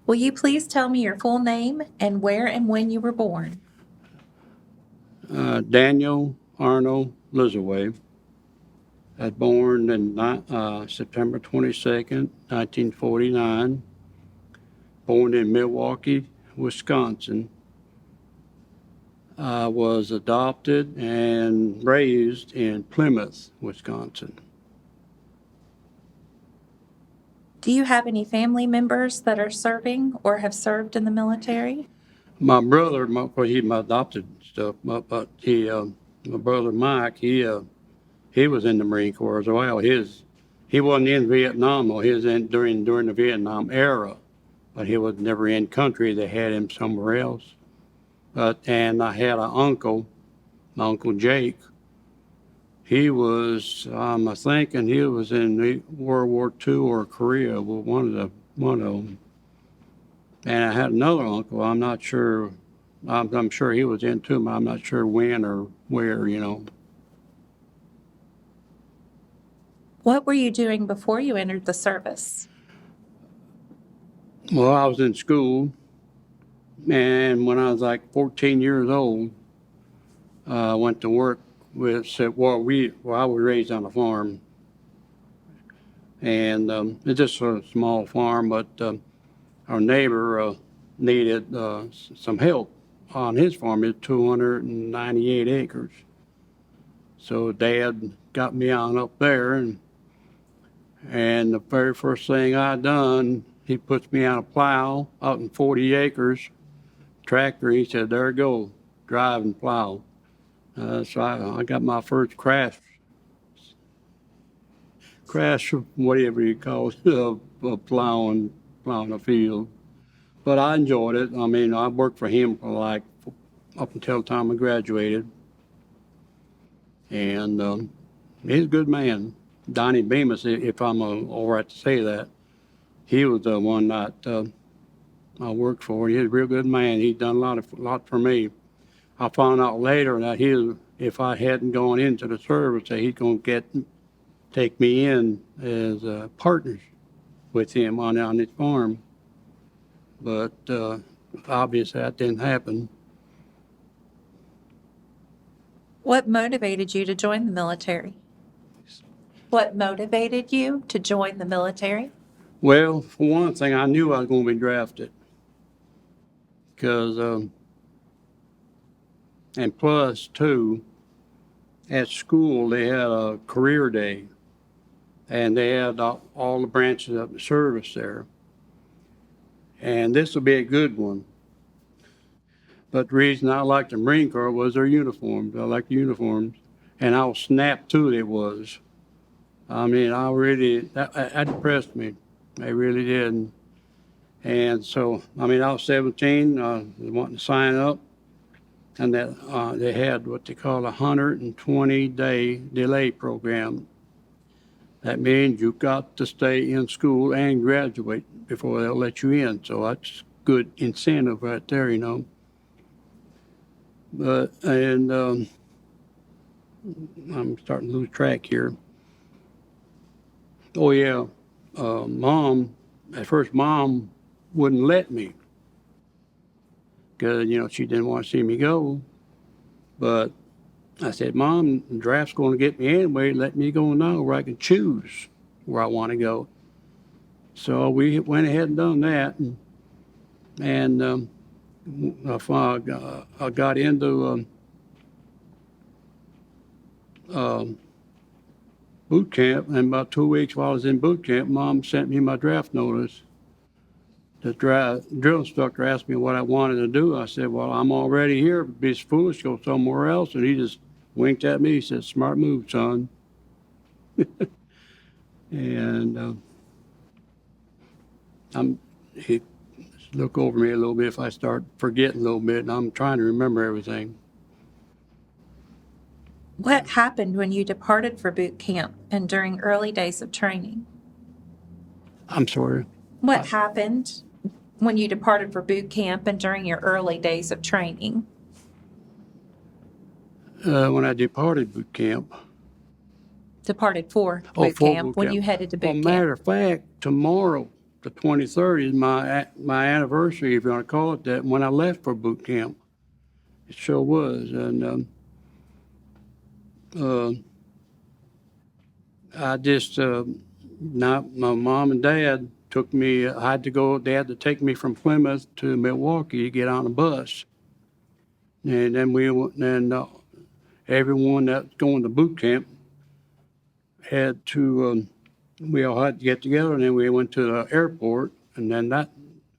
Will you please tell me your full name and where and when you were born? Daniel Arnold Lisowe. I was born in September 22nd, 1949. Born in Milwaukee, Wisconsin. I was adopted and raised in Plymouth, Wisconsin. Do you have any family members that are serving or have served in the military? My brother, he's my adopted stuff, but my brother Mike, he was in the Marine Corps as well. He wasn't in Vietnam, or he was in during the Vietnam era, but he was never in country. They had him somewhere else. And I had an uncle, my Uncle Jake. He was, I think, and he was in World War II or Korea, well, one of them. And I had another uncle. I'm not sure. I'm sure he was in too, but I'm not sure when or where. What were you doing before you entered the service? Well, I was in school, and when I was like 14 years old, I went to work with. I was raised on a farm, and it's just a small farm, but our neighbor needed some help on his farm. It's 298 acres. So Dad got me on up there, and the very first thing I done, he puts me on a plow out in 40 acres, tractor. He said, "There you go, drive and plow." So I got my first crash, whatever you call it, plowing a field. But I enjoyed it. I mean, I worked for him for up until the time I graduated. And he's a good man. Donnie Bemis, if I'm all right to say that, he was the one that I worked for. He's a real good man. He's done a lot for me. I found out later that if I hadn't gone into the service, that he's going to take me in as partners with him on his farm. But obviously that didn't happen. What motivated you to join the military? What motivated you to join the military? Well, for one thing, I knew I was going to be drafted. Because, and plus, too, at school they had a career day, and they had all the branches of the service there. And this will be a good one. But the reason I liked the Marine Corps was their uniforms. I liked the uniforms. And how snapped to it was. I mean, that depressed me. It really did. And so, I mean, I was 17, wanting to sign up. And that they had what they call a 120-day delay program. That means you've got to stay in school and graduate before they'll let you in. So that's good incentive right there, But I'm starting to lose track here. Oh yeah, at first Mom wouldn't let me because she didn't want to see me go. But I said, "Mom, the draft's going to get me anyway. Let me go now where I can choose where I want to go." So we went ahead and done that, and I got into boot camp, and about 2 weeks while I was in boot camp, Mom sent me my draft notice. drill instructor asked me what I wanted to do. I said, well, I'm already here. It'd be foolish to go somewhere else. And he just winked at me. He said, smart move, son. And he look over me a little bit if I start forgetting a little bit, and I'm trying to remember everything. What happened when you departed for boot camp and during early days of training? I'm sorry. What happened when you departed for boot camp and during your early days of training? When I departed boot camp. Departed for Oh, boot for camp, boot when camp. you headed to Well, boot matter camp? of fact, tomorrow, the 23rd, is my anniversary, if you want to call it that, when I left for boot camp. It sure was. And I just, my mom and dad took me, I had to go, they had to take me from Plymouth to Milwaukee to get on a bus. And then everyone that's going to boot camp had to, we all had to get together, and then we went to the airport, and then that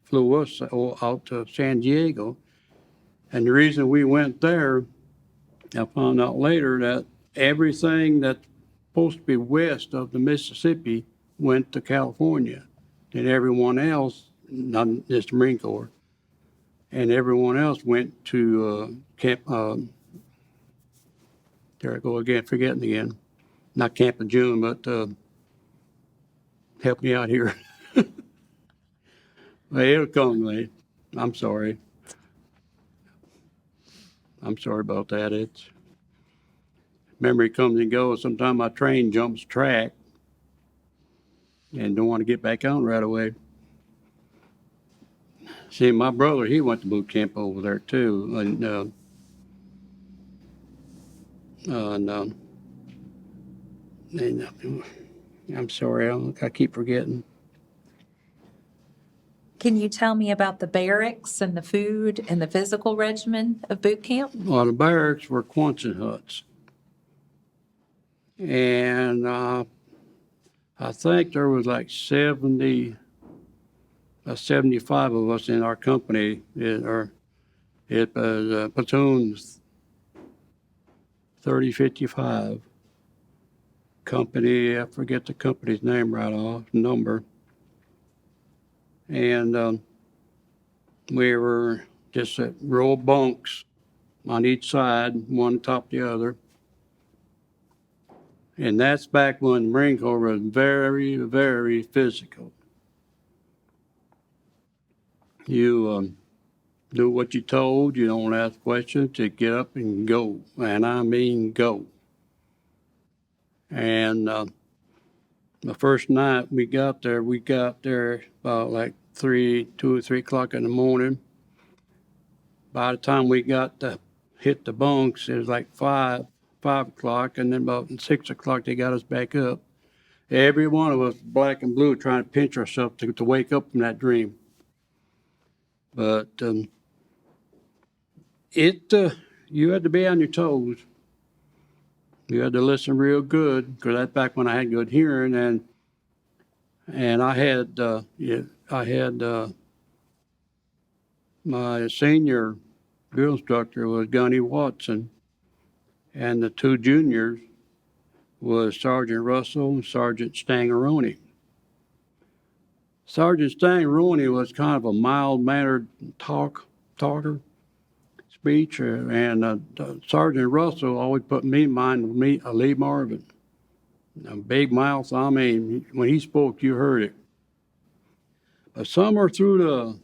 flew us out to San Diego. And the reason we went there, I found out later that everything that's supposed to be west of the Mississippi went to California. And everyone else, not just the Marine Corps, and everyone else went to Camp, there I go again, forgetting again. Not Camp of June, but help me out here. Well, it'll come, mate. I'm sorry. I'm sorry about that. It's memory comes and goes. Sometimes my train jumps track and don't want to get back on right away. See, my brother, he went to boot camp over there too, and I'm sorry, I keep forgetting. Can you tell me about the barracks and the food and the physical regimen of boot camp? Well, the barracks were Quonset huts. And I think there was like 75 of us in our company. It was platoon 3055. Company, I forget the company's name right off, number. And we were just at row of bunks on each side, one top the other. And that's back when the Marine Corps was very, very physical. You do what you're told, you don't ask questions, you get up and go. And I mean go. And the first night we got there about like 2 or 3 o'clock in the morning. By the time we got to hit the bunks, it was like 5 o'clock, and then about 6 o'clock they got us back up. Every one of us black and blue trying to pinch ourselves to wake up from that dream. But you had to be on your toes. You had to listen real good, because that's back when I had good hearing, and I had my senior drill instructor was Gunny Watson, and the 2 juniors was Sergeant Russell and Sergeant Stangaroni. Sergeant Stangaroni was kind of a mild-mannered talker, speech, and Sergeant Russell always put me in mind of Lee Marvin. A big mouth, I mean, when he spoke, you heard it. But somewhere through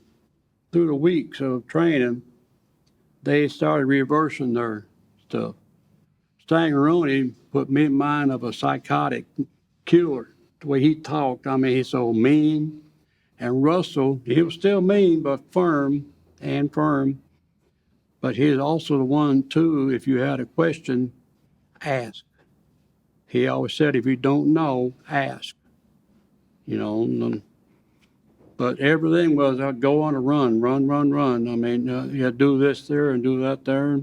the weeks of training, they started reversing their stuff. Stangaroni put me in mind of a psychotic killer. The way he talked, I mean, he's so mean. And Russell, he was still mean, but firm. But he's also the one, too, if you had a question, ask. He always said, if you don't know, ask. You know, but everything was, I'd go on a run. I mean, you had to do this there and do that there.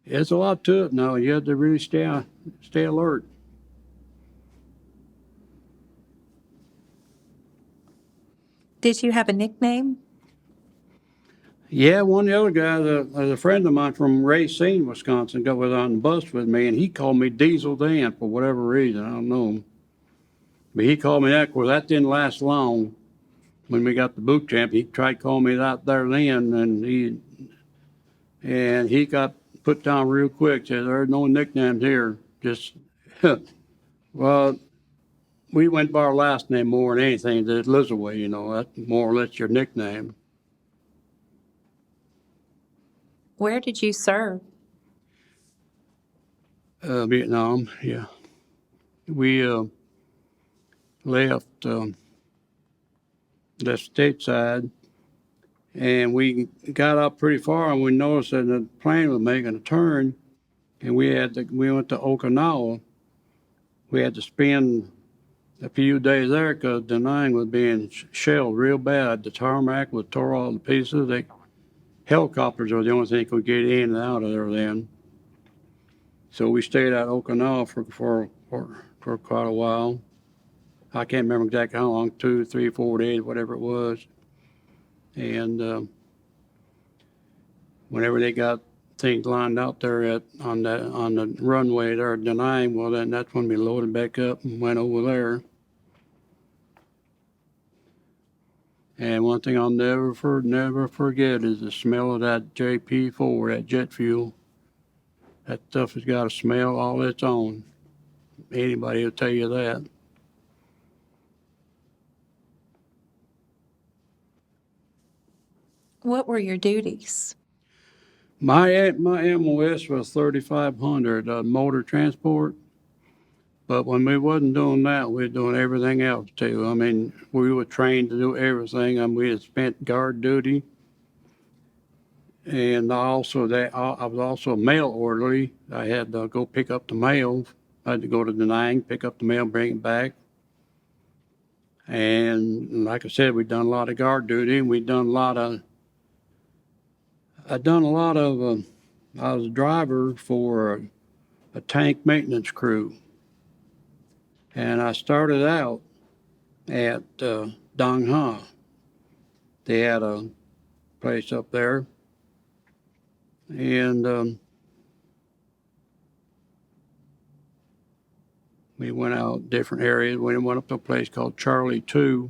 It's a lot to it now. You have to really stay alert. Did you have a nickname? Yeah, one of the other guys, a friend of mine from Racine, Wisconsin, was on the bus with me, and he called me Diesel Dan for whatever reason. I don't know. But he called me that. Well, that didn't last long. When we got the boot camp, he tried calling me that there then, and he got put down real quick. Said, "There's no nicknames here. Just," well, we went by our last name more than anything. That Lisowe, you know, that's more or less your nickname. Where did you serve? Vietnam, yeah. We left the stateside, and we got up pretty far, and we noticed that the plane was making a turn, and we went to Okinawa. We had to spend a few days there because Da Nang was being shelled real bad. The tarmac was tore all to pieces. Helicopters were the only thing could get in and out of there then. So we stayed at Okinawa for quite a while. I can't remember exactly how long, 2, 3, 4 days, whatever it was. And whenever they got things lined out there on the runway there at Da Nang, well, then that's when we loaded back up and went over there. And one thing I'll never forget is the smell of that JP4, that jet fuel. That stuff has got a smell all its own. Anybody will tell you that. What were your duties? My MOS was 3500 motor transport, but when we wasn't doing that, we were doing everything else too. I mean, we were trained to do everything. I mean, we had spent guard duty, and I was also a mail orderly. I had to go pick up the mail. I had to go to Da Nang, pick up the mail, bring it back. And like I said, we'd done a lot of guard duty, and I was a driver for a tank maintenance crew. And I started out at Dong Ha. They had a place up there. And we went out different areas. We went up to a place called Charlie 2.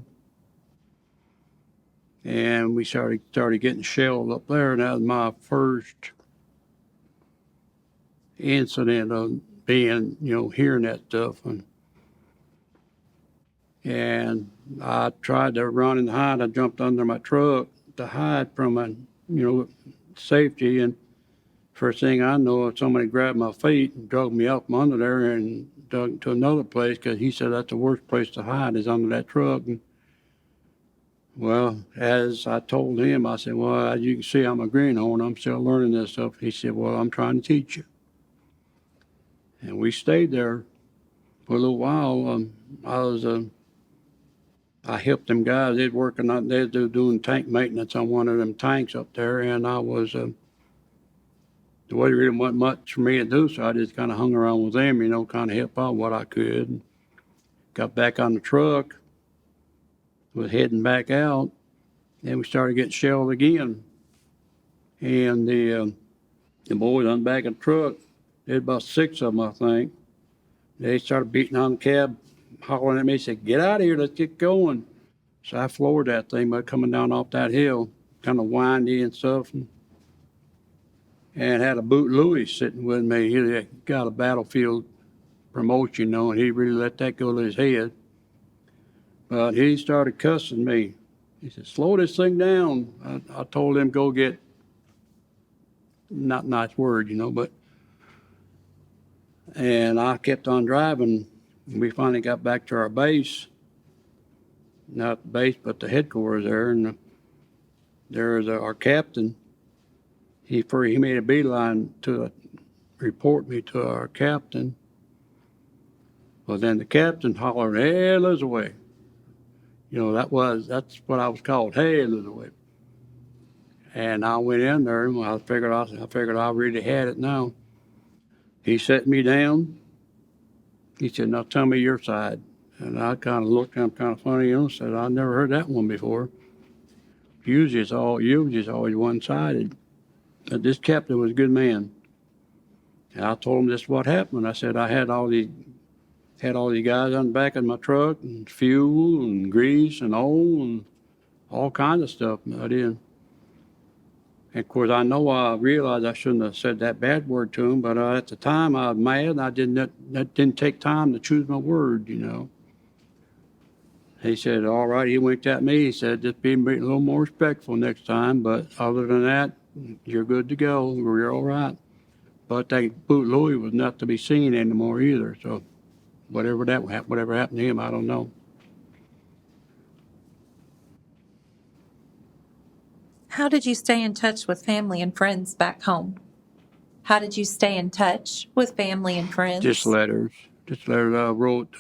And we started getting shelled up there. And that was my first incident of being, hearing that stuff. And I tried to run and hide. I jumped under my truck to hide from safety. And first thing I know, somebody grabbed my feet and drug me up from under there and dug to another place because he said that's the worst place to hide is under that truck. And, well, as I told him, I said, well, as you can see, I'm a greenhorn. I'm still learning this stuff. He said, well, I'm trying to teach you. And we stayed there for a little while. I helped them guys. They'd working on, they'd doing tank maintenance on one of them tanks up there, and I was, there really wasn't much for me to do, so I just kind of hung around with them, kind of help out what I could. Got back on the truck, was heading back out, and we started getting shelled again. And the boys on the back of the truck, there's about 6 of them, I think. They started beating on the cab, hollering at me, said, get out of here, let's get going. So I floored that thing by coming down off that hill, kind of windy and stuff, and had a Boot Louis sitting with me. He got a battlefield promotion, and he really let that go to his head. But he started cussing me. He said, slow this thing down. I told him go get, not a nice word, but, and I kept on driving. We finally got back to our base, not the base, but the headquarters there, and there was our captain. He made a beeline to report me to our captain. Well, then the captain hollered, hey, Lisowe. That's what I was called, hey, Lisowe. And I went in there, and I figured I really had it now. He set me down. He said, now tell me your side. And I kind of looked at him kind of funny, and said, "I never heard that one before. Usually it's always one-sided." But this captain was a good man. And I told him this is what happened. I said I had all these guys on the back of my truck, and fuel and grease and oil and all kinds of stuff. I did. And of course, I realized I shouldn't have said that bad word to him, but at the time I was mad, and I didn't take time to choose my word, you know. He said, "All right." He winked at me. He said, "Just be a little more respectful next time, but other than that, you're good to go. We're all right." But that boot Louis was not to be seen anymore either. So whatever happened to him, I don't know. How did you stay in touch with family and friends back home? How did you stay in touch with family and friends? Just letters I wrote.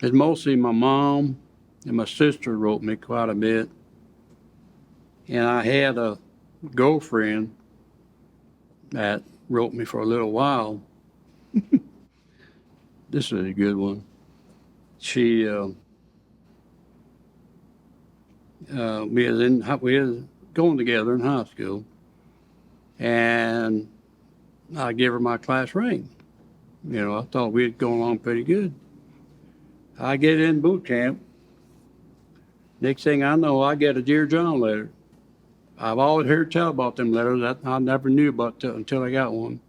It's mostly my mom and my sister wrote me quite a bit. And I had a girlfriend that wrote me for a little while. This is a good one. She, we was going together in high school, and I gave her my class ring. You know, I thought we'd go along pretty good. I get in boot camp. Next thing I know, I get a Dear John letter. I've always heard tell about them letters. That I never knew about until I got one.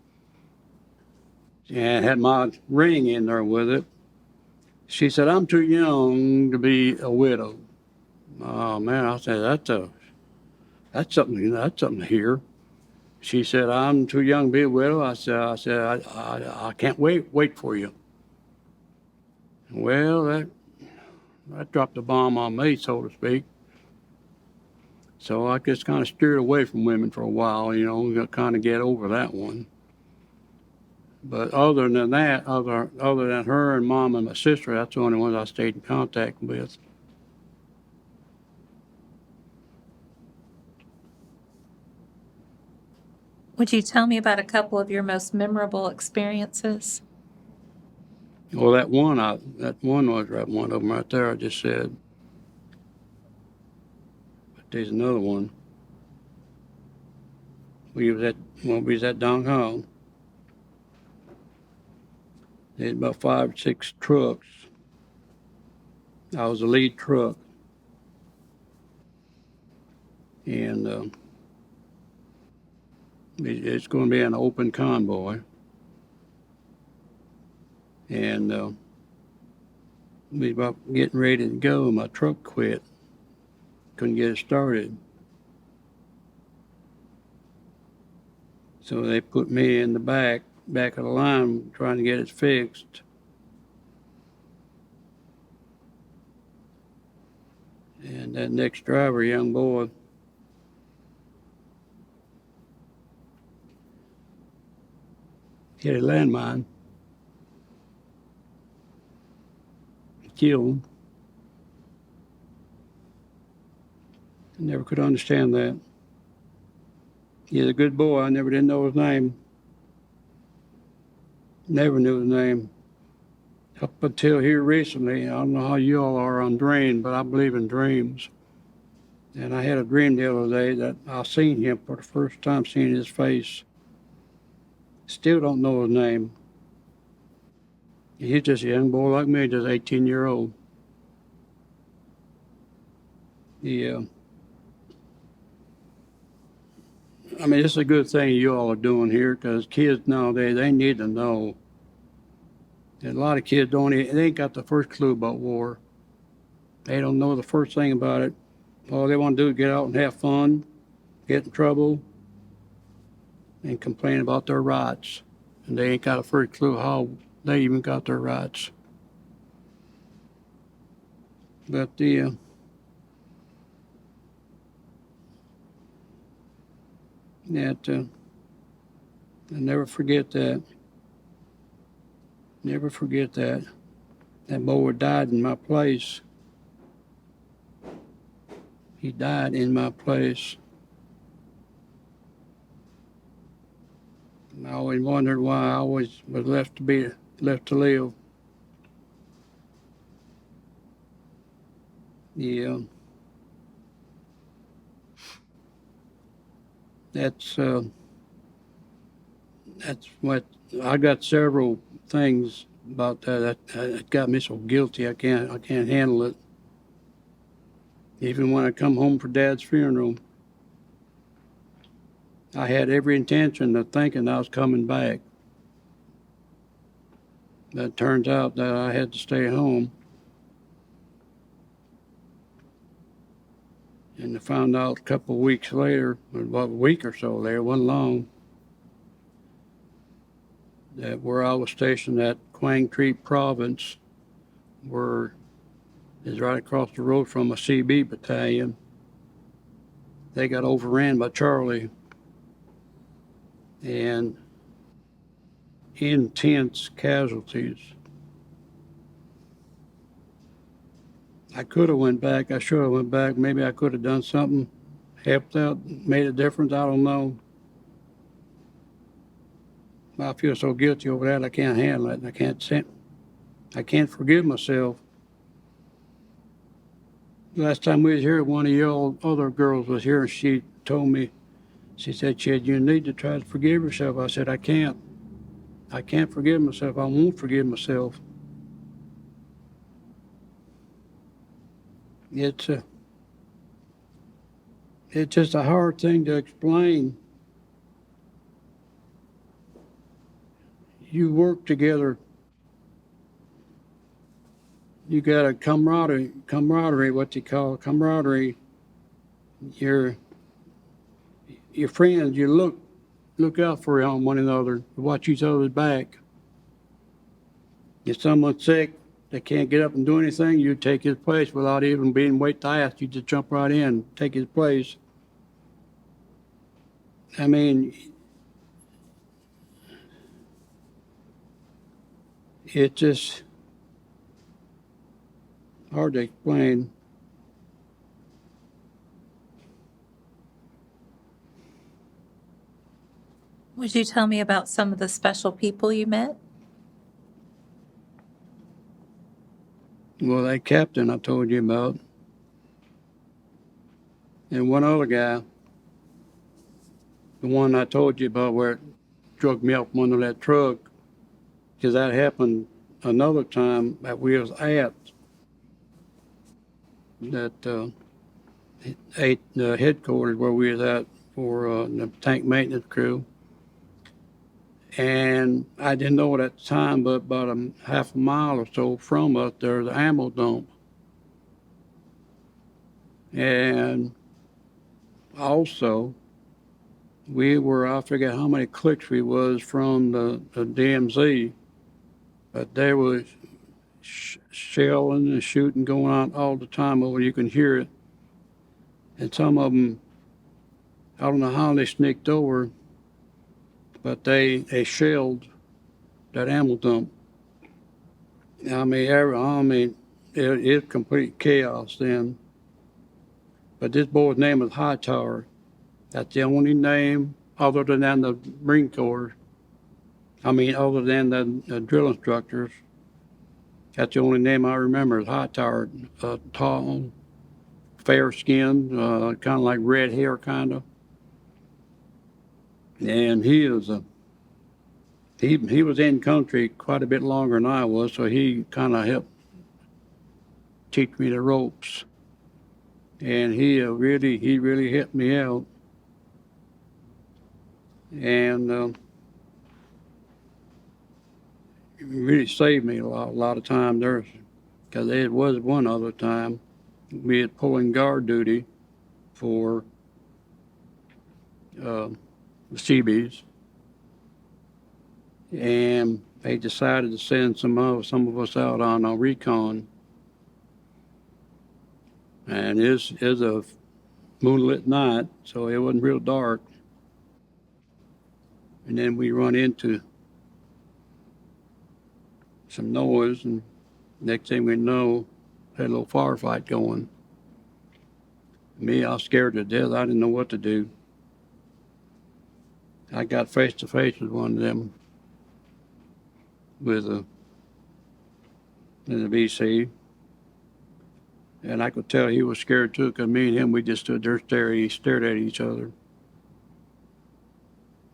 And had my ring in there with it. She said, "I'm too young to be a widow." Oh man, I said, that's something to hear. She said, "I'm too young to be a widow." I said, I can't wait for you. Well, that dropped a bomb on me, so to speak. So I just kind of steered away from women for a while, you know, kind of get over that one. But other than that, other than her and mom and my sister, that's the only ones I stayed in contact with. Would you tell me about a couple of your most memorable experiences? Well, that one was right, one of them right there. I just said. But there's another one. We was at Dong Hong. There's about 5 or 6 trucks. I was the lead truck, and it's going to be an open convoy. And we were about getting ready to go. My truck quit. Couldn't get it started. So they put me in the back of the line trying to get it fixed. And that next driver, young boy, hit a landmine. Killed him. I never could understand that. He's a good boy. I never did know his name. Never knew his name. Up until here recently, I don't know how you all are on dreams, but I believe in dreams. And I had a dream the other day that I seen him for the first time, seeing his face. Still don't know his name. He's just a young boy like me, just 18-year-old. Yeah. I mean, it's a good thing you all are doing here, because kids nowadays, they need to know. And a lot of kids they ain't got the first clue about war. They don't know the first thing about it. All they want to do is get out and have fun, get in trouble, and complain about their rights. And they ain't got a first clue how they even got their rights. But I never forget that. Never forget that. That boy died in my place. He died in my place. And I always wondered why I always was left to live. Yeah. That's what, I got several things about that got me so guilty. I can't handle it. Even when I come home for Dad's funeral, I had every intention of thinking I was coming back. But it turns out that I had to stay home. And I found out a couple of weeks later, about a week or so later, wasn't long, that where I was stationed at Quang Tri Province, is right across the road from a CB battalion. They got overran by Charlie, and intense casualties. I could have went back. I should have went back. Maybe I could have done something, helped out, made a difference. I don't know. I feel so guilty over that. I can't handle it. I can't forgive myself. Last time we was here, one of your other girls was here, and she told me, she said, "Chad, you need to try to forgive yourself." I said, I can't forgive myself. I won't forgive myself. It's just a hard thing to explain. You work together. You got a camaraderie, what you call camaraderie. Your friends, you look out for one another, watch each other's back. If someone's sick, they can't get up and do anything, you take his place without even being wait to ask. You just jump right in, take his place. I mean, it's just hard to explain. Would you tell me about some of the special people you met? Well, that captain I told you about, and one other guy, the one I told you about where it drug me up under that truck, because that happened another time that we was at that headquarters where we was at for the tank maintenance crew. And I didn't know it at the time, but about a half a mile or so from us, there's an ammo dump. And also, we were, I forget how many clicks we was from the DMZ, but there was shelling and shooting going on all the time over. You can hear it. And some of them, I don't know how they sneaked over, but they shelled that ammo dump. I mean, it's complete chaos then. But this boy's name was Hightower. That's the only name other than the Marine Corps. I mean, other than the drill instructors. That's the only name I remember is Hightower. Tall, fair-skinned, kind of like red hair, kind of. And he was in country quite a bit longer than I was, so he kind of helped teach me the ropes. And he really helped me out. And it really saved me a lot of time there, because there was one other time we had pulling guard duty for the Seabees, and they decided to send some of us out on a recon. And it's a moonlit night, so it wasn't real dark. And then we run into some noise, and next thing we know, had a little firefight going. Me, I was scared to death. I didn't know what to do. I got face to face with one of them in the VC. And I could tell he was scared too, because me and him, we just stood there stared at each other.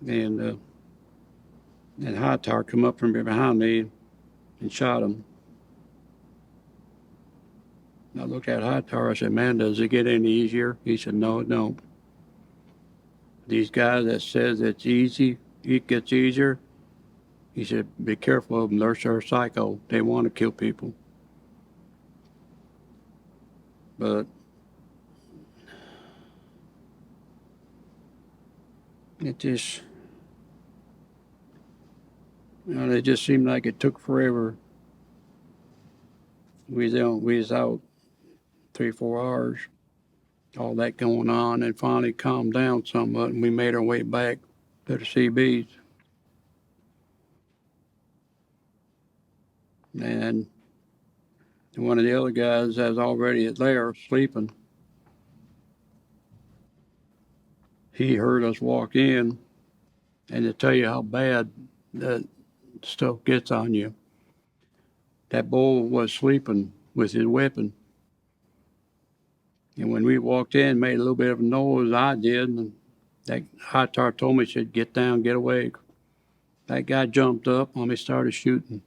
And Hightower come up from behind me and shot him. I looked at Hightower, I said, man, does it get any easier? He said, no, it don't. These guys that says it's easy, it gets easier, he said, be careful of them, they're psycho. They want to kill people. But it just, it just seemed like it took forever. We was out 3-4 hours, all that going on, and finally calmed down somewhat, and we made our way back to the CBs. And one of the other guys that was already there sleeping, he heard us walk in, and to tell you how bad that stuff gets on you, that bull was sleeping with his weapon. And when we walked in, made a little bit of a noise, I did, and that Hightower told me, he said, get down, get away. That guy jumped up on me, started shooting.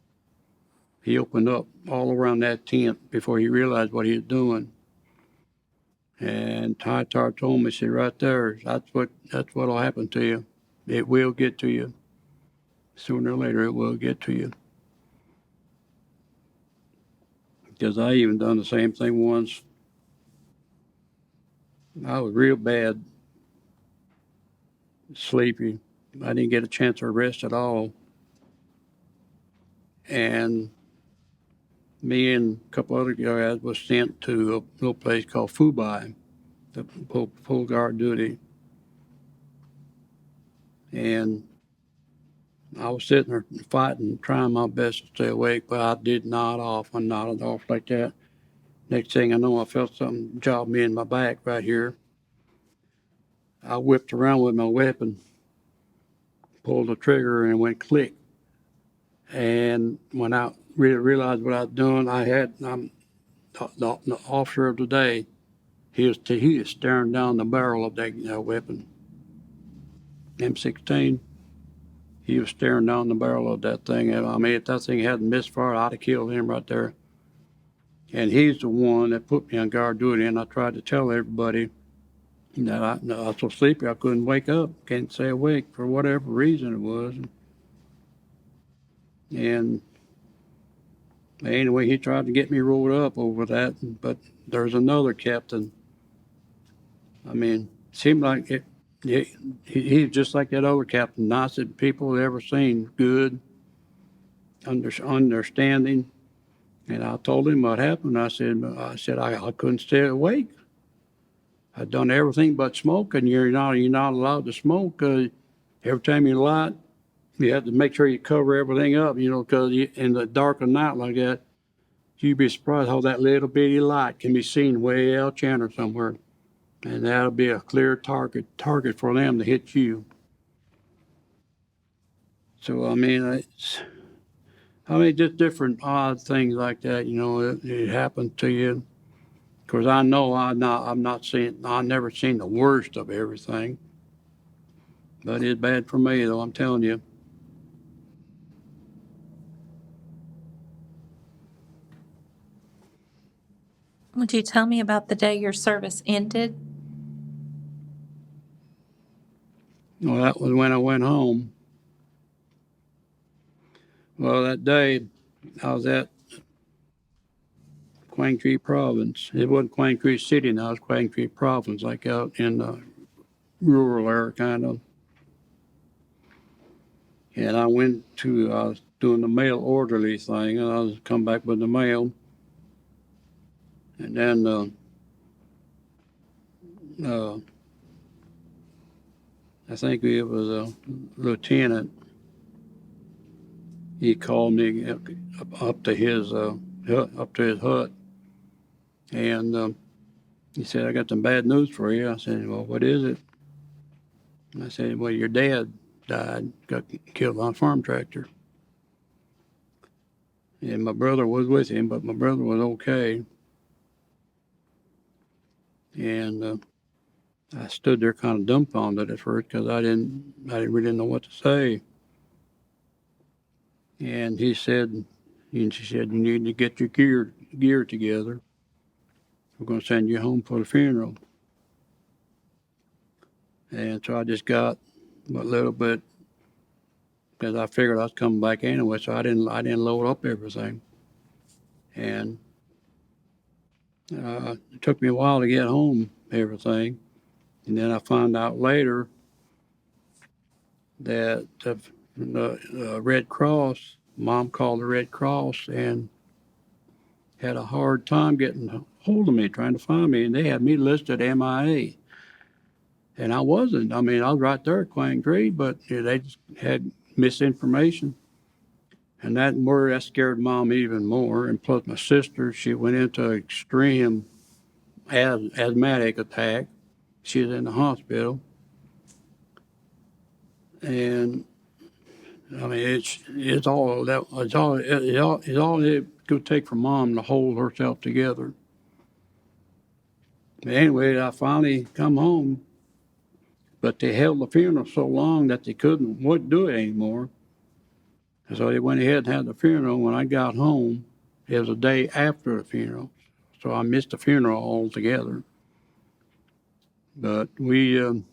He opened up all around that tent before he realized what he was doing. And Hightower told me, he said, right there, that's what'll happen to you. It will get to you. Sooner or later, it will get to you. Because I even done the same thing once. I was real bad, sleepy. I didn't get a chance to rest at all. And me and a couple other guys was sent to a little place called Fawbush, to full guard duty. And I was sitting there fighting, trying my best to stay awake, but I did nod off. I nodded off like that. Next thing I know, I felt something job me in my back right here. I whipped around with my weapon, pulled the trigger, and it went click. And when I really realized what I was doing, I'm the officer of the day. He was staring down the barrel of that weapon, M16. He was staring down the barrel of that thing. And I mean, if that thing hadn't missed far, I'd have killed him right there. And he's the one that put me on guard duty. And I tried to tell everybody that I was so sleepy I couldn't wake up, can't stay awake for whatever reason it was. And anyway, he tried to get me rolled up over that. But there's another captain. I mean, it seemed like it. He's just like that other captain, nicest people I've ever seen, good, understanding. And I told him what happened. I said I couldn't stay awake. I'd done everything but smoke, and you're not allowed to smoke. Every time you light, you have to make sure you cover everything up, because in the dark of night like that, you'd be surprised how that little bitty light can be seen way out yonder somewhere. And that'll be a clear target for them to hit you. So, I mean, just different odd things like that, it happened to you. Of course, I know I've never seen the worst of everything. But it's bad for me, though, I'm telling you. Would you tell me about the day your service ended? Well, that was when I went home. Well, that day I was at Quang Tri Province. It wasn't Quang Tri City now, it was Quang Tri Province, like out in the rural area, kind of. And I was doing the mail orderly thing, and I was come back with the mail. And then I think it was a lieutenant. He called me up to his hut, and he said, "I got some bad news for you." I said, "Well, what is it?" And I said, "Well, your dad died, got killed on a farm tractor, and my brother was with him, but my brother was okay." And I stood there kind of dumbfounded at first because I didn't really know what to say. And she said, you need to get your gear together. We're going to send you home for the funeral. And so I just got a little bit, because I figured I was coming back anyway, so I didn't load up everything. And it took me a while to get home, everything. And then I found out later that the Red Cross, Mom called the Red Cross and had a hard time getting hold of me, trying to find me. And they had me listed MIA. And I wasn't. I mean, I was right there at Quang Tree, but they just had misinformation. And that scared Mom even more. And plus my sister, she went into extreme asthmatic attack. She was in the hospital. And I mean, it's all it could take for Mom to hold herself together. But anyway, I finally come home, but they held the funeral so long that they wouldn't do it anymore. And so they went ahead and had the funeral. When I got home, it was a day after the funeral, so I missed the funeral altogether. But we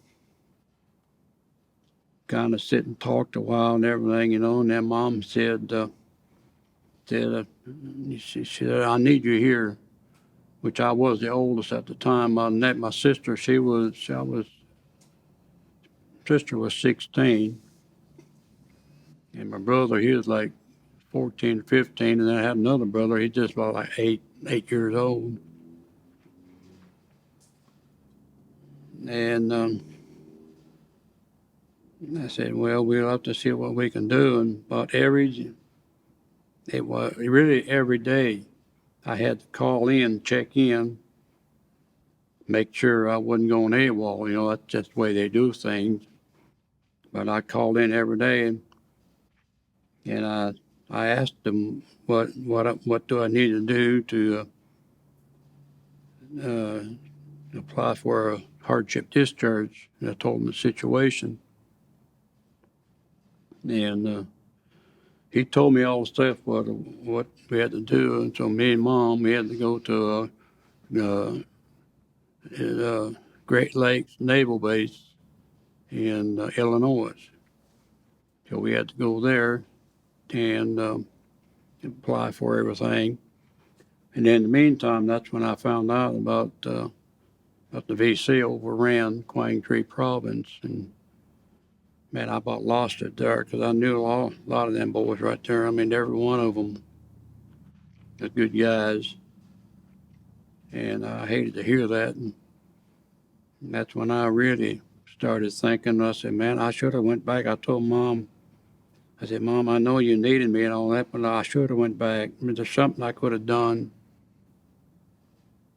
kind of sit and talked a while and everything, and then Mom said, she said, I need you here, which I was the oldest at the time. My sister, sister was 16, and my brother, he was like 14 or 15, and then I had another brother, he's just about like eight years old. And I said, well, we'll have to see what we can do. And about every day, I had to call in, check in, make sure I wasn't going AWOL. That's just the way they do things. But I called in every day, and I asked them what do I need to do to apply for a hardship discharge. And I told them the situation, and he told me all the stuff what we had to do. And so me and Mom, we had to go to Great Lakes Naval Base in Illinois. So we had to go there and apply for everything. And in the meantime, that's when I found out about the VC overran Quang Tree Province. And man, I about lost it there because I knew a lot of them boys right there. I mean, every one of them are good guys. And I hated to hear that. And that's when I really started thinking. I said, man, I should have went back. I told Mom, I said, Mom, I know you needed me and all that, but I should have went back. I mean, there's something I could have done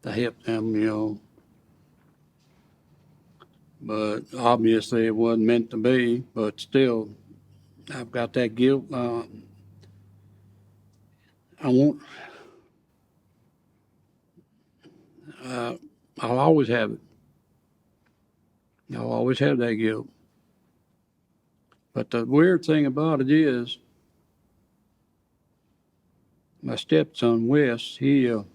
to help them. But obviously it wasn't meant to be. But still, I've got that guilt. I'll always have it. I'll always have that guilt. But the weird thing about it is, my stepson Wes, it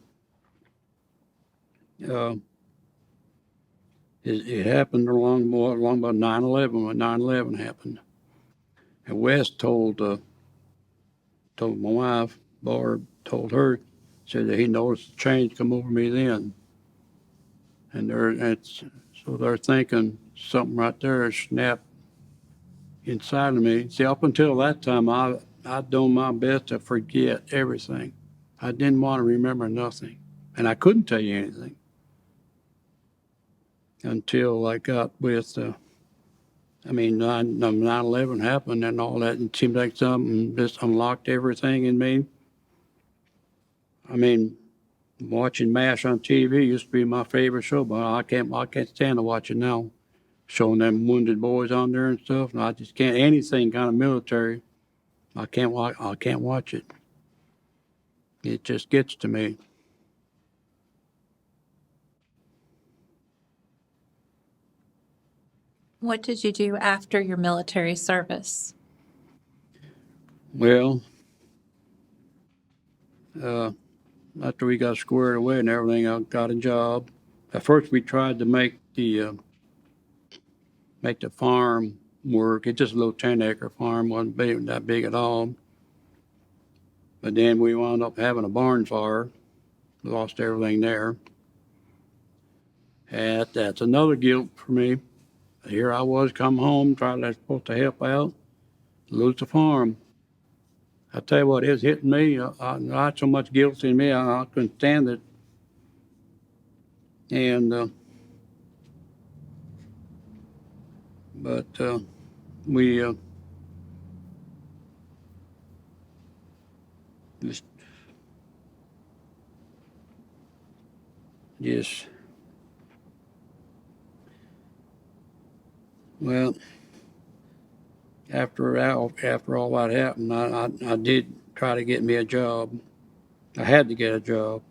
happened along about 9/11 when 9/11 happened, and Wes told my wife Barb, told her, said that he noticed a change come over me then, and they're thinking something right there snapped inside of me. See, up until that time, I'd done my best to forget everything. I didn't want to remember nothing. And I couldn't tell you anything until I got with, 9/11 happened and all that. It seemed like something just unlocked everything in me. I mean, watching MASH on TV used to be my favorite show, but I can't stand to watch it now. Showing them wounded boys on there and stuff. And I just can't, anything kind of military, I can't watch it. It just gets to me. What did you do after your military service? Well, after we got squared away and everything, I got a job. At first, we tried to make the farm work. It's just a little 10-acre farm, wasn't big, that big at all. But then we wound up having a barn fire, lost everything there. And that's another guilt for me. Here I was, come home, supposed to help out, lose the farm. I tell you what, it's hitting me. I had so much guilt in me, I couldn't stand it. And but we just well, after all that happened, I did try to get me a job. I had to get a job.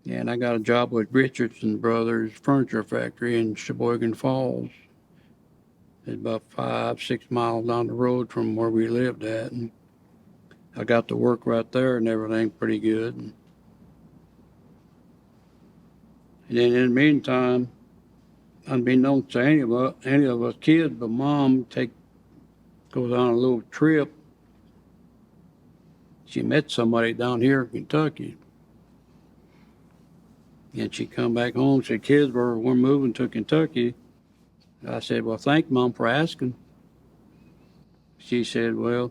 And I got a job with Richardson Brothers Furniture Factory in Sheboygan Falls. It's about 5-6 miles down the road from where we lived at. And I got to work right there and everything pretty good. And then in the meantime, unbeknownst to any of us kids, but Mom goes on a little trip. She met somebody down here in Kentucky. And she come back home, said, kids, we're moving to Kentucky. I said, well, thank Mom for asking. She said, well,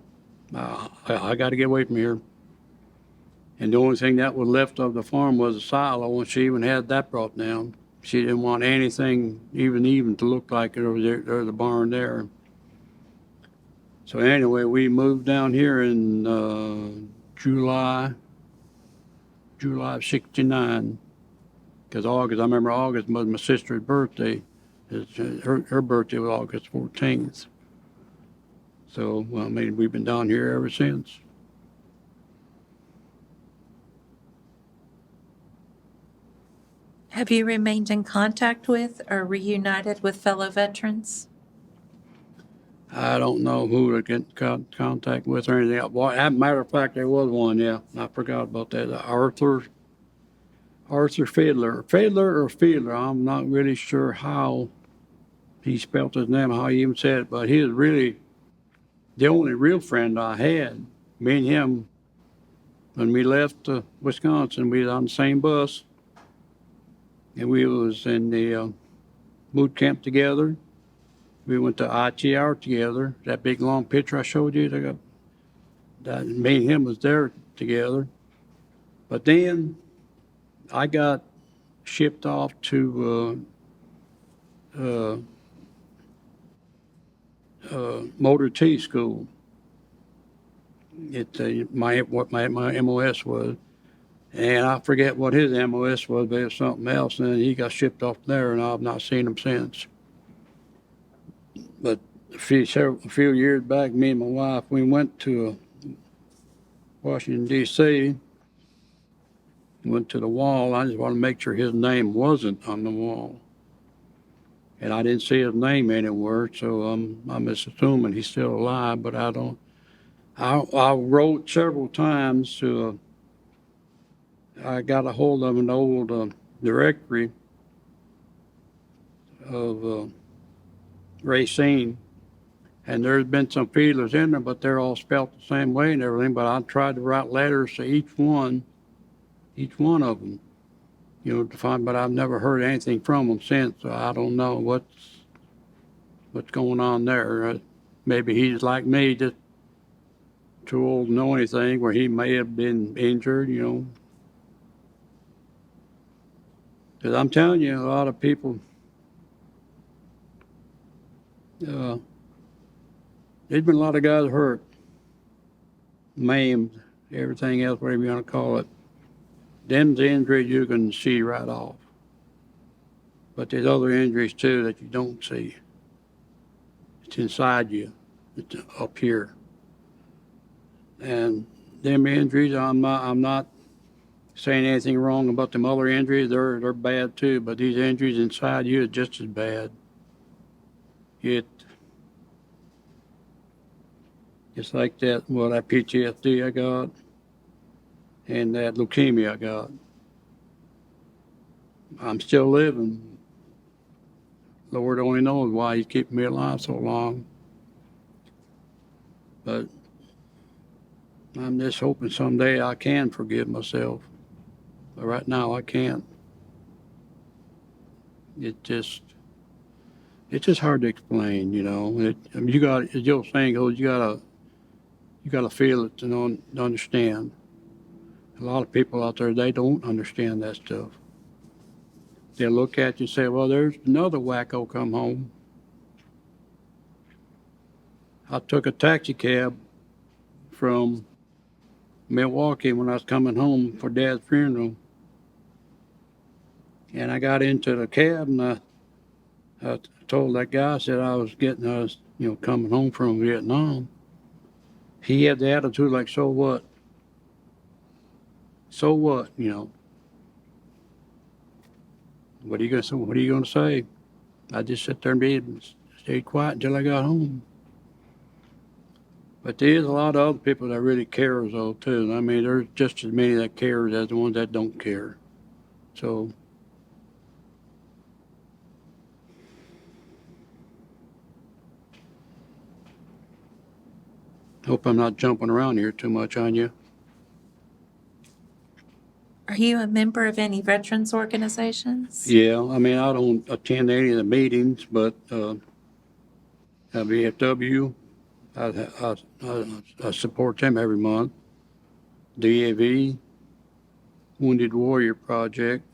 I got to get away from here. And the only thing that was left of the farm was a silo, and she even had that brought down. She didn't want anything even to look like it over there, the barn there. So anyway, we moved down here in July of '69. Because I remember August was my sister's birthday. Her birthday was August 14th. So, well, I mean, we've been down here ever since. Have you remained in contact with or reunited with fellow veterans? I don't know who to get in contact with or anything. Well, as a matter of fact, there was one, yeah. I forgot about that. Arthur Fiedler. I'm not really sure how he spelled his name, how he even said it, but he was really the only real friend I had. Me and him, when we left Wisconsin, we was on the same bus, and we was in the boot camp together. We went to ITR together. That big long picture I showed you, that me and him was there together. But then I got shipped off to Motor T school. What my MOS was, and I forget what his MOS was, but it was something else. And then he got shipped off there, and I've not seen him since. But a few years back, me and my wife, we went to Washington D.C. Went to the wall. I just wanted to make sure his name wasn't on the wall. And I didn't see his name anywhere, so I'm just assuming he's still alive, but I don't. I wrote several times to, I got a hold of an old directory of Racine, and there's been some Fiedlers in there, but they're all spelt the same way and everything, but I tried to write letters to each one of them, to find, but I've never heard anything from them since, so I don't know what's going on there. Maybe he's like me, just too old to know anything, where he may have been injured, Because I'm telling you, a lot of people, there's been a lot of guys hurt, maimed, everything else, whatever you want to call it. Them's the injuries you can see right off. But there's other injuries too that you don't see. It's inside you. It's up here. And them injuries, I'm not saying anything wrong about them other injuries. They're bad too, but these injuries inside you are just as bad. It's like that PTSD I got and that leukemia I got. I'm still living. Lord only knows why He's keeping me alive so long. But I'm just hoping someday I can forgive myself. But right now I can't. It's just hard to explain, you know. I mean, as the old saying goes, you gotta feel it to know, to understand. A lot of people out there, they don't understand that stuff. They'll look at you and say, well, there's another wacko come home. I took a taxi cab from Milwaukee when I was coming home for Dad's funeral. And I got into the cab and I told that guy, I said I was coming home from Vietnam. He had the attitude like, so what? So what, you know? What are you gonna say? I just sat there and stayed quiet until I got home. But there is a lot of other people that really cares though too. I mean, there's just as many that cares as the ones that don't care. So hope I'm not jumping around here too much on you. Are you a member of any veterans organizations? Yeah, I mean, I don't attend any of the meetings, but VFW, I support them every month. DAV, Wounded Warrior Project.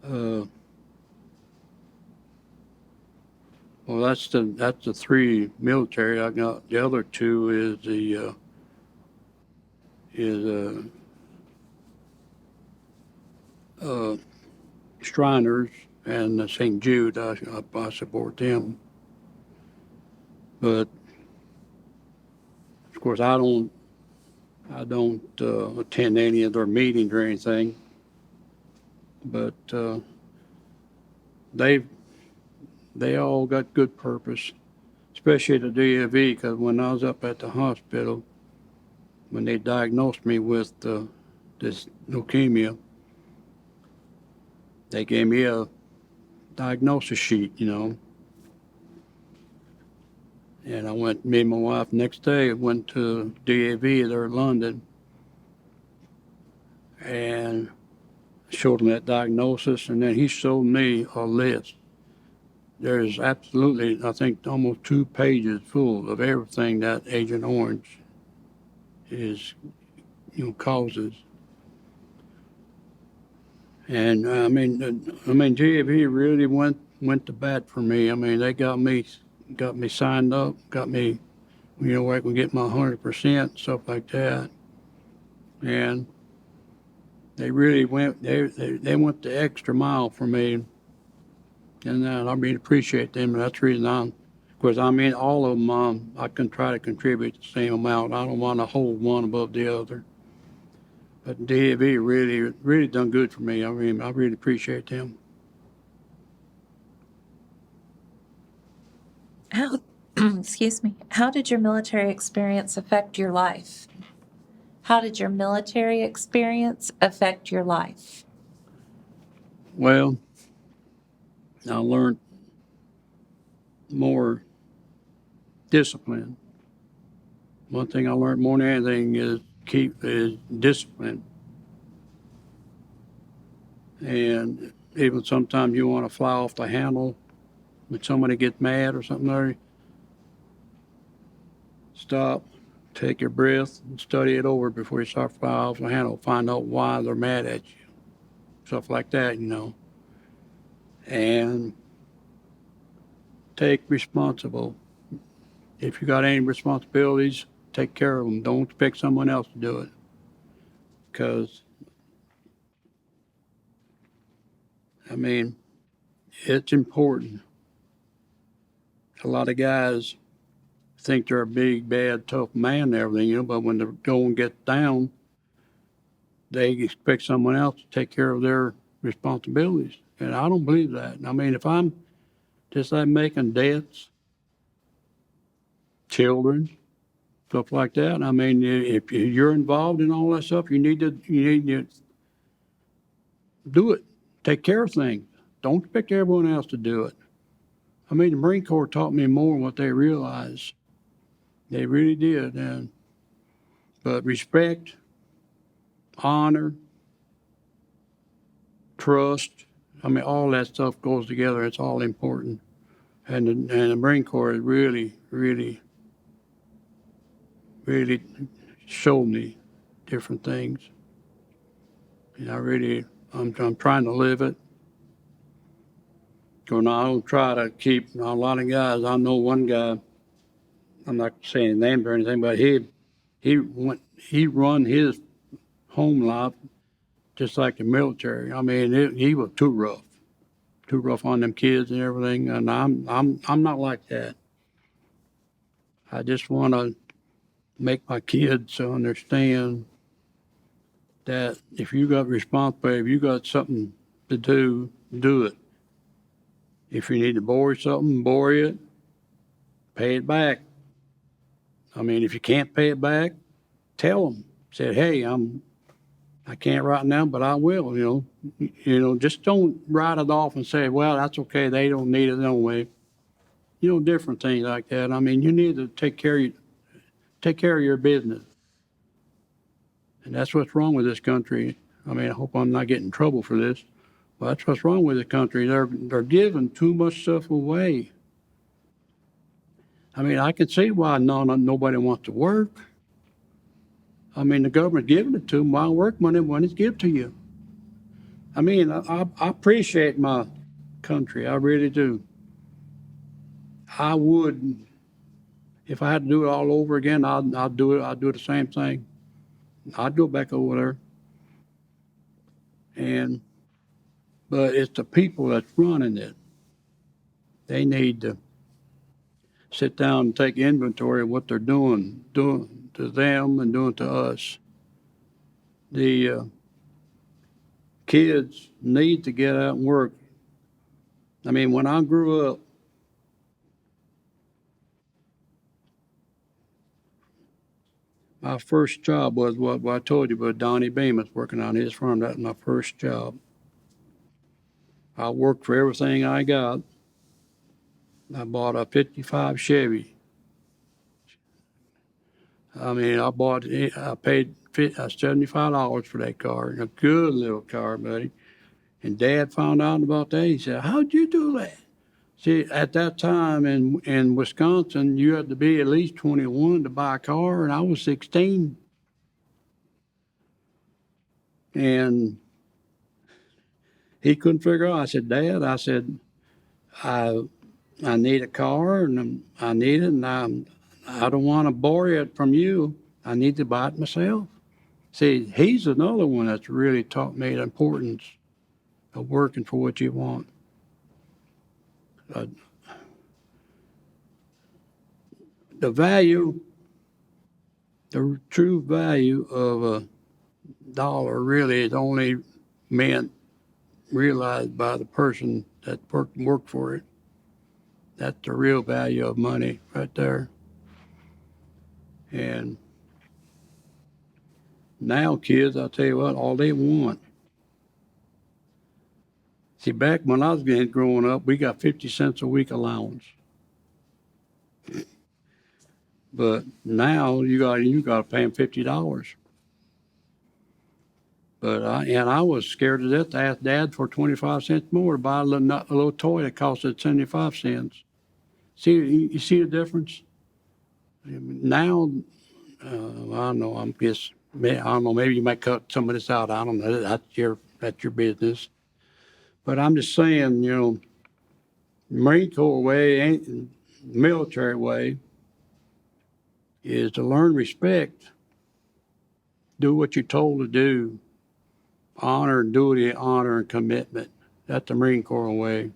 Well, that's the three military. I got the other two Shriners and St. Jude. I support them, but of course I don't attend any of their meetings or anything. But they all got good purpose, especially the DAV, because when I was up at the hospital, when they diagnosed me with this leukemia, they gave me a diagnosis sheet, you know. And me and my wife, next day, went to DAV there in London and showed him that diagnosis, and then he showed me a list. There's absolutely, I think, almost 2 pages full of everything that Agent Orange causes. And I mean, DAV really went to bat for me. I mean, they got me signed up, got me, where I can get my 100%, stuff like that. And they really went the extra mile for me. And I really appreciate them. And that's the reason all of them, I can try to contribute the same amount. I don't want to hold one above the other. But DAV really done good for me. I mean, I really appreciate them. Excuse me, how did your military experience affect your life? How did your military experience affect your life? Well, I learned more discipline. One thing I learned more than anything is discipline. And even sometimes you want to fly off the handle when somebody gets mad or something there. Stop, take your breath, and study it over before you start flying off the handle. Find out why they're mad at you. Stuff like that, And take responsible. If you got any responsibilities, take care of them. Don't expect someone else to do it. Because, I mean, it's important. A lot of guys think they're a big, bad, tough man and everything, but when the going gets down, they expect someone else to take care of their responsibilities. And I don't believe that. I mean, if I'm just like making debts, children, stuff like that, I mean, if you're involved in all that stuff, you need to do it. Take care of things. Don't expect everyone else to do it. I mean, the Marine Corps taught me more than what they realized. They really did. But respect, honor, trust, I mean, all that stuff goes together. It's all important. And the Marine Corps has really, really, really showed me different things. And I'm trying to live it. I don't try to keep a lot of guys. I know one guy, I'm not saying names or anything, but he run his home life just like the military. I mean, he was too rough on them kids and everything. And I'm not like that. I just want to make my kids understand that if you got responsibility, if you got something to do it. If you need to borrow something, borrow it, pay it back. I mean, if you can't pay it back, tell them. Say, hey, I can't right now, but I will. Just don't write it off and say, well, that's okay. They don't need it anyway. Different things like that. I mean, you need to take care of your business, and that's what's wrong with this country. I mean, I hope I'm not getting in trouble for this, but that's what's wrong with the country. They're giving too much stuff away. I mean, I can see why nobody wants to work. I mean, the government's giving it to them. Why work money when it's given to you? I mean, I appreciate my country. I really do. I would, if I had to do it all over again, I'd do it. I'd do the same thing. I'd go back over there. But it's the people that's running it. They need to sit down and take inventory of what they're doing to them and doing to us. The kids need to get out and work. I mean, when I grew up, my first job was what I told you about Donnie Bemis working on his farm. That was my first job. I worked for everything I got. I bought a 55 Chevy. I mean, I paid $75 for that car. A good little car, buddy. And Dad found out about that. He said, how'd you do that? See, at that time in Wisconsin, you had to be at least 21 to buy a car, and I was 16. And he couldn't figure out. I said, Dad, I need a car, and I need it, and I don't want to borrow it from you. I need to buy it myself. See, he's another one that's really taught me the importance of working for what you want. The true value of a dollar really is only realized by the person that worked for it. That's the real value of money right there. And now kids, I'll tell you what, all they want. See, back when I was growing up, we got 50 cents a week allowance. But now you got to pay them $50. But I was scared to death to ask Dad for 25 cents more to buy a little toy that costed 75 cents. You see the difference? Now, I don't know. I don't know. Maybe you might cut some of this out. I don't know. That's your business. But I'm just saying, Marine Corps way ain't the military way. Is to learn respect, do what you're told to do, honor, duty, honor, and commitment. That's the Marine Corps way.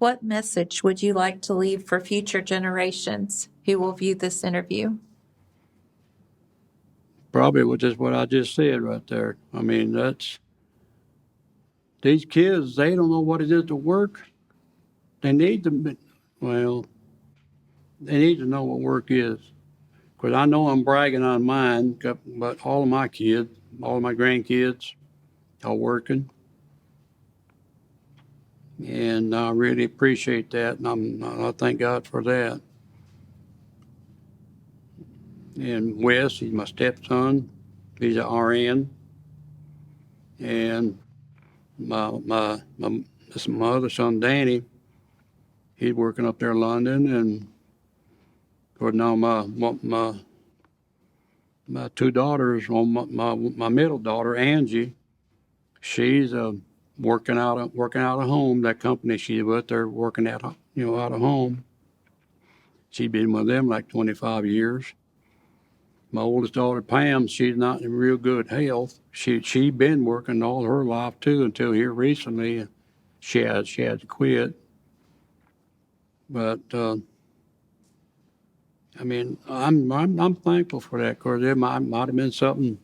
What message would you like to leave for future generations who will view this interview? Probably was just what I just said right there. I mean, these kids, they don't know what it is to work. They need to, well, they need to know what work is. Because I know I'm bragging on mine, but all of my kids, all of my grandkids are working. And I really appreciate that, and I thank God for that. And Wes, he's my stepson. He's an RN. And my other son, Danny, he's working up there in London. And of course, now my two daughters, well, my middle daughter, Angie, she's working out of home. That company she's with, they're working out out of home. She's been with them like 25 years. My oldest daughter, Pam, she's not in real good health. She been working all her life too until here recently. She had to quit. But I mean, I'm thankful for that, because there might have been something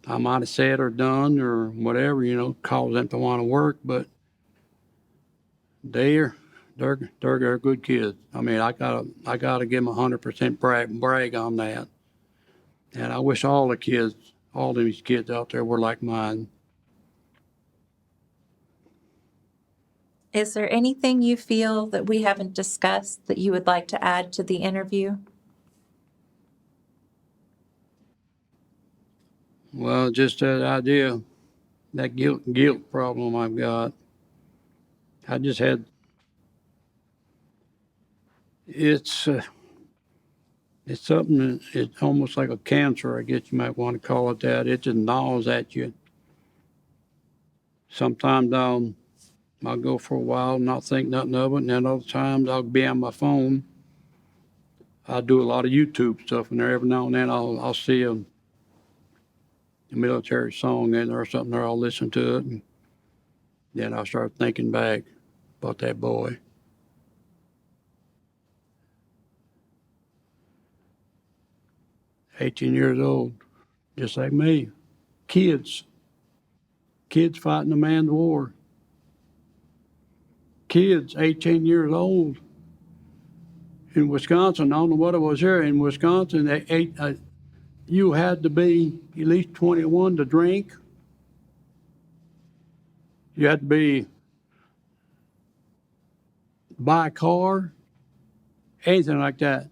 I might have said or done or whatever, caused them to want to work. But they're good kids. I mean, I gotta give them 100% brag on that. And I wish all these kids out there were like mine. Is there anything you feel that we haven't discussed that you would like to add to the interview? Well, just that idea, that guilt problem I've got. I just had. It's something. It's almost like a cancer, I guess you might want to call it that. It just gnaws at you. Sometimes I'll go for a while and not think nothing of it, and then other times I'll be on my phone. I do a lot of YouTube stuff, and there every now and then I'll see a military song in there or something, or I'll listen to it, and then I'll start thinking back about that boy. "18 years old, just like me. Kids fighting a man's war. Kids, 18 years old. In Wisconsin, I don't know what it was here. In Wisconsin, you had to be at least 21 to drink. You had to buy a car, anything like that.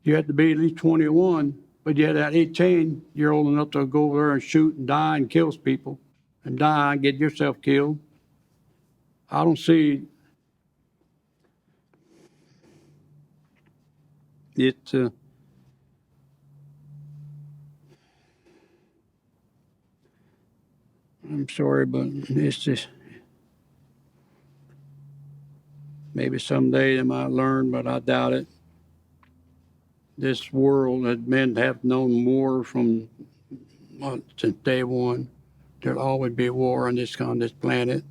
You had to be at least 21, but you had that 18, you're old enough to go over there and shoot and die and kill people and die and get yourself killed. I don't see it. I'm sorry, but it's just, maybe someday they might learn, but I doubt it. This world that men have known war from since day one. There'll always be war on this planet,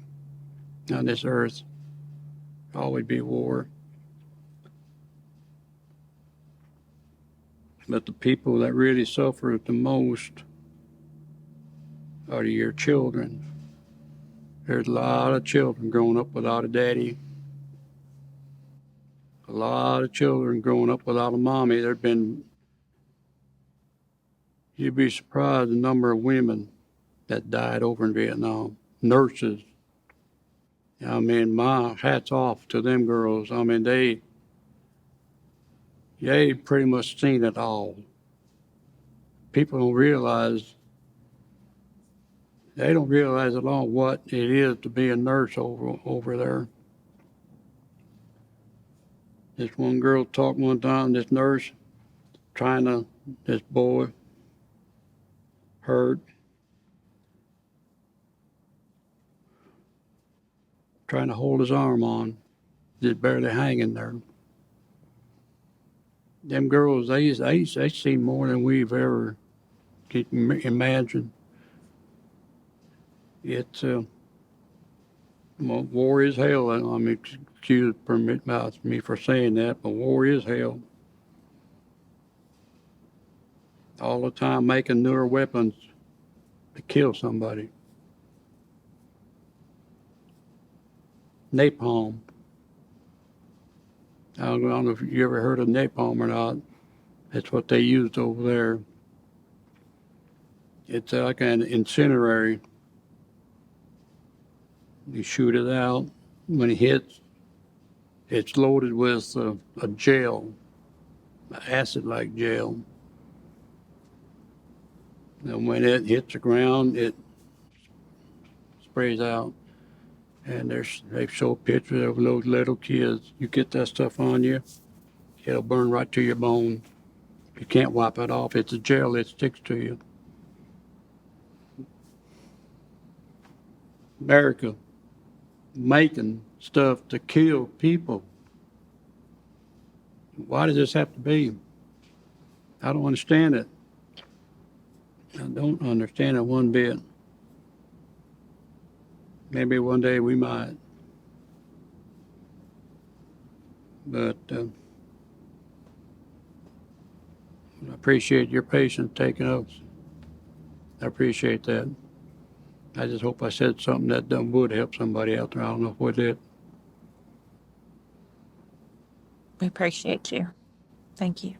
on this earth. Always be war. But the people that really suffer the most are your children. There's a lot of children growing up without a daddy. A lot of children growing up without a mommy. You'd be surprised the number of women that died over in Vietnam. Nurses. I mean, my hat's off to them girls. I mean, they pretty much seen it all. People don't realize, at all what it is to be a nurse over there. This one girl talked one time, this nurse, this boy, hurt, trying to hold his arm on, just barely hanging there. Them girls, they seen more than we've ever imagined. It's Well, war is hell. I'm excused about me for saying that, but war is hell. All the time making newer weapons to kill somebody. Napalm. I don't know if you ever heard of napalm or not. That's what they used over there. It's like an incendiary. You shoot it out. When it hits, it's loaded with a gel, acid-like gel. And when it hits the ground, it sprays out. And they show pictures of those little kids. You get that stuff on you, it'll burn right to your bone. You can't wipe it off. It's a gel that sticks to you. America making stuff to kill people. Why does this have to be? I don't understand it. I don't understand it one bit. Maybe one day we might. But I appreciate your patience taking us. I appreciate that. I just hope I said something that would help somebody out there. I don't know if it did. We appreciate you. Thank you.